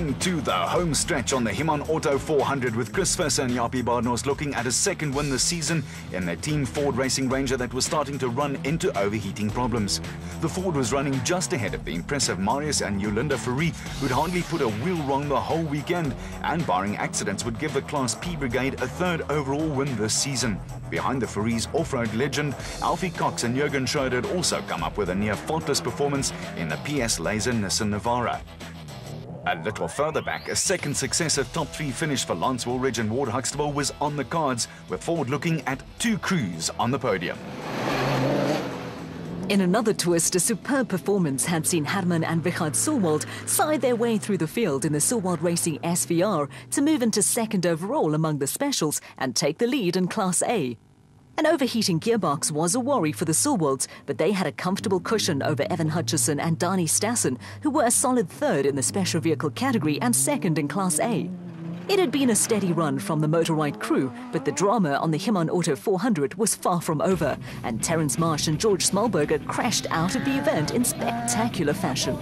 into the home stretch on the Himon Auto 400 with Chris Visser and Japie Badenhorst looking at a second win this season in their Team Ford Racing Ranger that was starting to run into overheating problems. The Ford was running just ahead of the impressive Marius and Yolinda Fourie, who'd hardly put a wheel wrong the whole weekend, and barring accidents would give the Class P Brigade a third overall win this season. Behind the Fourie's off-road legend, Alfie Cox and Jürgen Schröder had also come up with a near-faultless performance in the PS Laser Nissan Navara. A little further back, a second successive top 3 finish for Lance Woolridge and Ward Huxtable was on the cards, with Ford looking at 2 crews on the podium. In another twist, a superb performance had seen Herman and Richard Sulwald side their way through the field in the Sulwald Racing SVR to move into second overall among the specials and take the lead in Class A. An overheating gearbox was a worry for the Sulwalds, but they had a comfortable cushion over Evan Hutchison and Dani Stassen, who were a solid third in the special vehicle category and second in Class A. It had been a steady run from the Motorride crew, but the drama on the Himon Auto 400 was far from over, and Terence Marsh and George Smallberger crashed out of the event in spectacular fashion.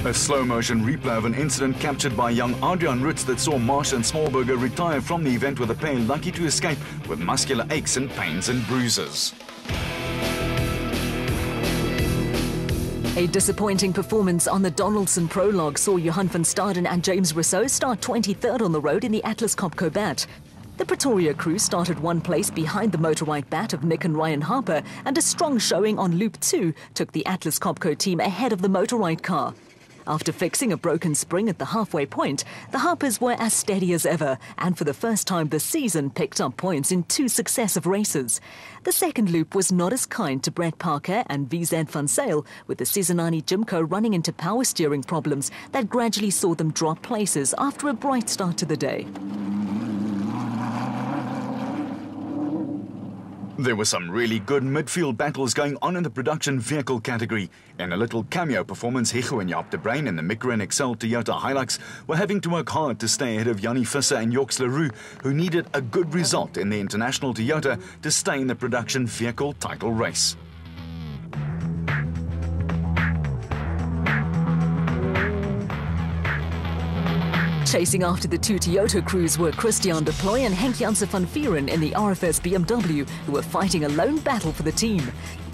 A slow-motion replay of an incident captured by young Adrian Rutz that saw Marsh and Smallberger retire from the event with a pair lucky to escape with muscular aches and pains and bruises. A disappointing performance on the Donaldson Prologue saw Johan van Staden and James Rousseau start 23rd on the road in the Atlas Copco Bat. The Pretoria crew started 1 place behind the Motorride Bat of Nick and Ryan Harper, and a strong showing on Loop 2 took the Atlas Copco team ahead of the Motorride car. After fixing a broken spring at the halfway point, the Harpers were as steady as ever and for the first time this season picked up points in 2 successive races. The second loop was not as kind to Brett Parker and VZ van Zyl, with the Sizanani Jimco running into power steering problems that gradually saw them drop places after a bright start to the day. There were some really good midfield battles going on in the production vehicle category. In a little cameo performance, Hicho and Jaap de Bruin in the Micra Excel Toyota Hilux were having to work hard to stay ahead of Jannie Visser and Jorx Leroux, who needed a good result in the International Toyota to stay in the production vehicle title race. Chasing after the 2 Toyota crews were Christian de Ploy and Henk Janse van Vieren in the RFS BMW, who were fighting a lone battle for the team.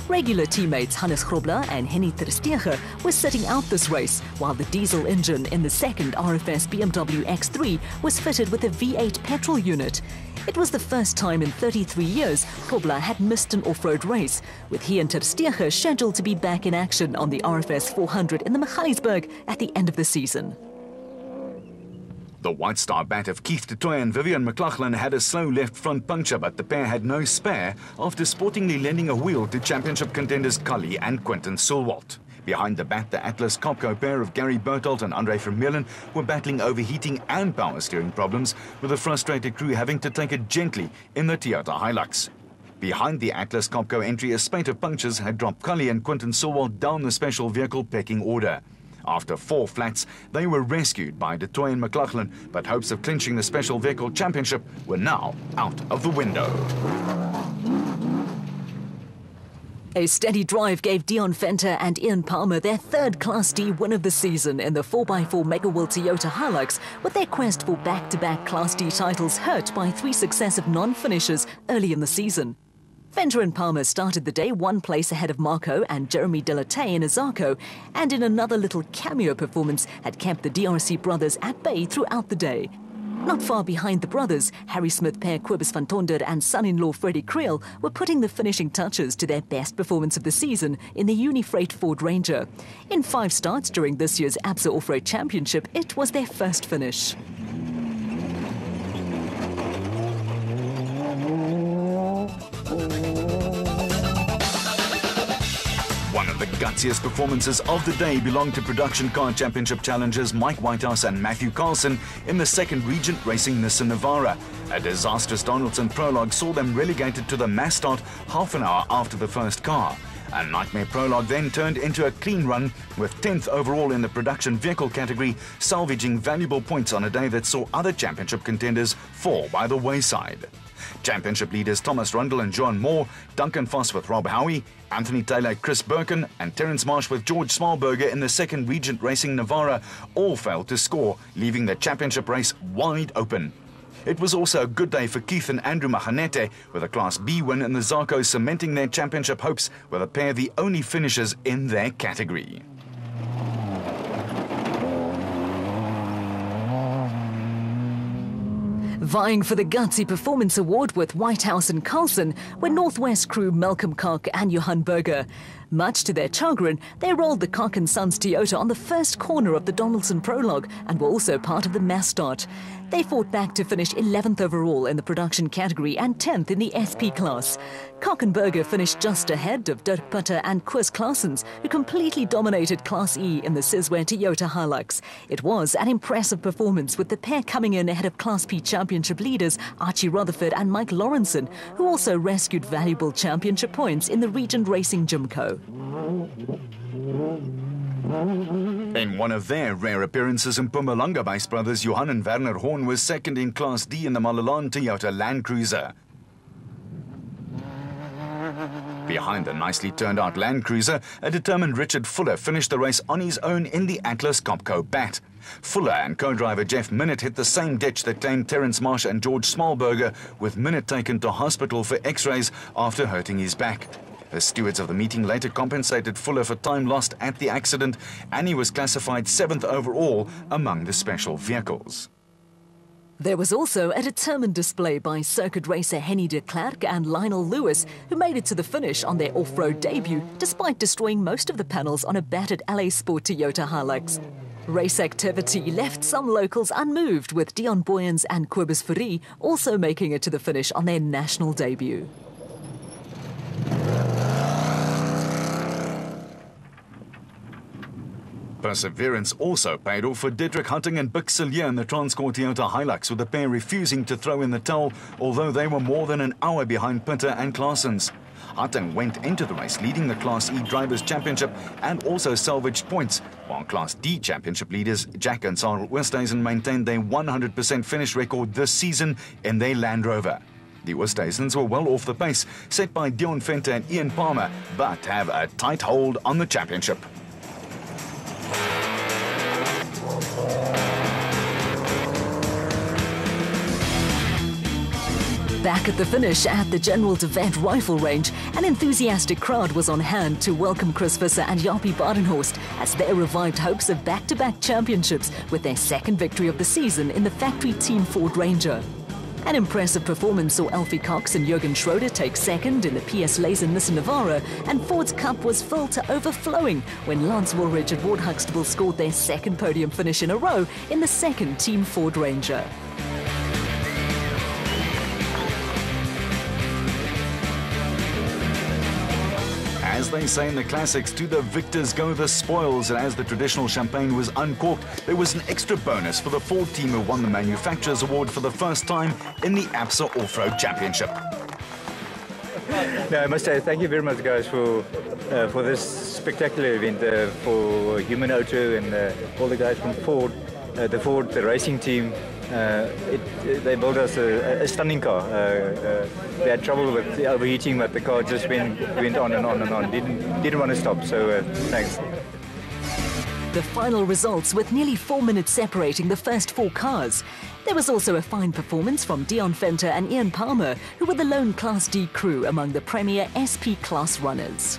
Regular teammates Hannes Grobler and Henny Terstegen were sitting out this race, while the diesel engine in the second RFS BMW X3 was fitted with a V8 petrol unit. It was the first time in 33 years Grobler had missed an off-road race, with he and Terstegen scheduled to be back in action on the RFS 400 in the Magaliesberg at the end of the season. The White Star Bat of Keith du Toit and Vivian McLaughlin had a slow left front puncture, but the pair had no spare after sportingly lending a wheel to championship contenders Cully and Quentin Sulwald. Behind the Bat, the Atlas Copco pair of Gary Bertolt and Andre Vermeulen were battling overheating and power steering problems, with the frustrated crew having to take it gently in the Toyota Hilux. Behind the Atlas Copco entry, a spate of punctures had dropped Cully and Quentin Sulwald down the special vehicle pecking order. After 4 flats, they were rescued by du Toit and McLaughlin, but hopes of clinching the Special Vehicle Championship were now out of the window. A steady drive gave Dion Venter and Ian Palmer their 3rd Class D win of the season in the 4x4 Mega World Toyota Hilux, with their quest for back-to-back Class D titles hurt by 3 successive non-finishes early in the season. Venter and Palmer started the day 1 place ahead of Marco and Jeremy Delatey in Azarco, and in another little cameo performance had kept the DRC brothers at bay throughout the day. Not far behind the brothers, Harry Smith pair Cobus van Tonder and son-in-law Freddie Creel were putting the finishing touches to their best performance of the season in the Unifreight Ford Ranger. In 5 starts during this year's ABSA Off-Road Championship, it was their first finish. One of the gutsiest performances of the day belonged to Production Car Championship challengers Mike Whitehouse and Matthew Carlson in the second Regent Racing Nissan Navara. A disastrous Donaldson Prologue saw them relegated to the mass start half an hour after the first car. A nightmare prologue then turned into a clean run, with 10th overall in the production vehicle category, salvaging valuable points on a day that saw other championship contenders fall by the wayside. Championship leaders Thomas Rundle and John Moore, Duncan Foss with Rob Howie, Anthony Taylor, Chris Birkin and Terence Marsh with George Smallberger in the second Regent Racing Navara all failed to score, leaving the championship race wide open. It was also a good day for Keith and Andrew Mahanete, with a Class B win in the Zarko cementing their championship hopes, with a pair the only finishers in their category. Vying for the Gutsy Performance Award with Whitehouse and Carlson were Northwest crew Malcolm Koch and Johan Berger. Much to their chagrin, they rolled the Koch & Sons Toyota on the first corner of the Donaldson Prologue and were also part of the mass start. They fought back to finish 11th overall in the production category and 10th in the SP class. Koch and Berger finished just ahead of Dirk Putter and Koos Claessens, who completely dominated Class E in the Sizwe Toyota Hilux. It was an impressive performance, with the pair coming in ahead of Class P championship leaders Archie Rutherford and Mike Lawrenson, who also rescued valuable championship points in the Regent Racing Jimco. In one of their rare appearances in Mpumalanga-based brothers Johan and Werner Horn was second in Class D in the Malalan Toyota Land Cruiser. Behind the nicely turned out Land Cruiser, a determined Richard Fuller finished the race on his own in the Atlas Copco Bat. Fuller and co-driver Jeff Minnett hit the same ditch that claimed Terence Marsh and George Smallberger, with Minnett taken to hospital for x-rays after hurting his back. The stewards of the meeting later compensated Fuller for time lost at the accident, and he was classified 7th overall among the special vehicles. There was also a determined display by circuit racer Henny de Klerk and Lionel Lewis, who made it to the finish on their off-road debut, despite destroying most of the panels on a battered LA Sport Toyota Hilux. Race activity left some locals unmoved, with Dion Boyens and Kobus Fourie also making it to the finish on their national debut. Perseverance also paid off for Dedrick Hutting and Bick Cillier in the Transcore Toyota Hilux, with the pair refusing to throw in the towel, although they were more than an hour behind Putter and Claessens. Hutting went into the race leading the Class E Drivers' Championship and also salvaged points, while Class D Championship leaders Jack and Sarah Oosthuizen maintained their 100% finish record this season in their Land Rover. The Oosthuizens were well off the pace set by Dion Venter and Ian Palmer, but have a tight hold on the championship. Back at the finish at the General de Vet Rifle Range, an enthusiastic crowd was on hand to welcome Chris Visser and Jaapie Badenhorst as they revived hopes of back-to-back championships with their second victory of the season in the factory Team Ford Ranger. An impressive performance saw Alfie Cox and Jürgen Schroeder take second in the PS Laser Nissan Navara, and Ford's cup was filled to overflowing when Lance Woolridge and Ward Huxtable scored their second podium finish in a row in the second Team Ford Ranger. As they say in the classics, to the victors go the spoils, and as the traditional champagne was uncorked, there was an extra bonus for the Ford team who won the Manufacturers Award for the first time in the APSA Off-Road Championship. No, I must say thank you very much, guys, for this spectacular event, for Human Auto and all the guys from Ford, the racing team. They built us a stunning car. They had trouble with the overheating, but the car just went on and on and on. Didn't want to stop, so thanks. The final results with nearly 4 minutes separating the first 4 cars. There was also a fine performance from Dion Venter and Ian Palmer, who were the lone Class D crew among the premier SP class runners.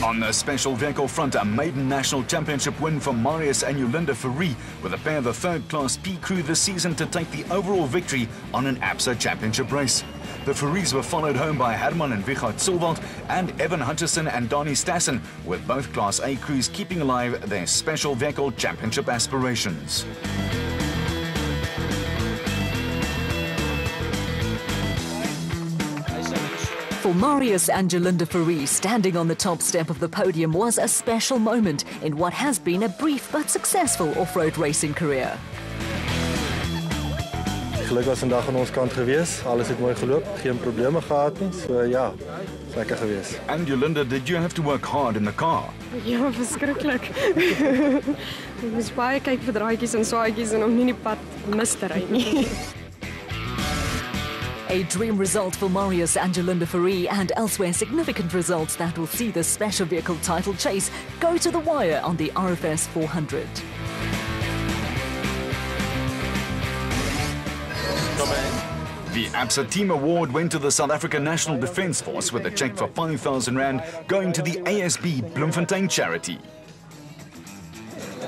On the special vehicle front, a maiden national championship win for Marius and Yolinda Fourie, with a pair of the third Class P crew this season to take the overall victory on an APSA championship race. The Fouries were followed home by Herman and Wichard Silwald and Evan Hutchison and Donnie Stassen, with both Class A crews keeping alive their special vehicle championship aspirations. For Marius and Yolinda Fourie, standing on the top step of the podium was a special moment in what has been a brief but successful off-road racing career. geluk was vandag aan ons kant gewees. Alles het mooi geloop, geen probleme gehad nie. So ja, lekker gewees. And Yolinda, did you have to work hard in the car? Ja, verskriklik. Ek moes baie kyk vir draaitjies en swaadjies en om nie die pad mis te ry nie. A dream result for Marius and Yolinda Fourie, and elsewhere significant results that will see the special vehicle title chase go to the wire on the RFS 400. The ABSA Team Award went to the South African National Defence Force with a cheque for R5,000 going to the ASB Bloemfontein charity.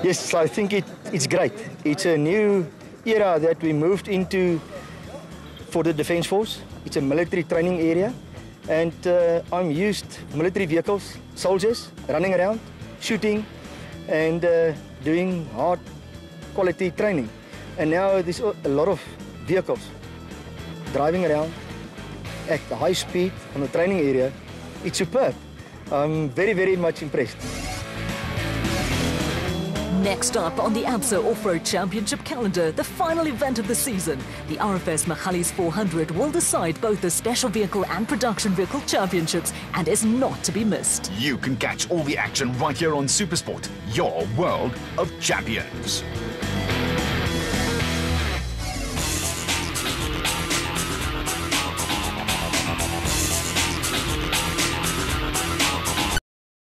Yes, I think it's great. It's a new era that we moved into for the Defence Force. It's a military training area, and I'm used to military vehicles, soldiers running around, shooting, and doing hard quality training. And now there's a lot of vehicles driving around at the high speed on the training area. It's superb. I'm very, very much impressed. Next up on the ABSA Off-Road Championship calendar, the final event of the season, the RFS Magalies 400 will decide both the Special Vehicle and Production Vehicle Championships and is not to be missed. You can catch all the action right here on SuperSport, your world of champions.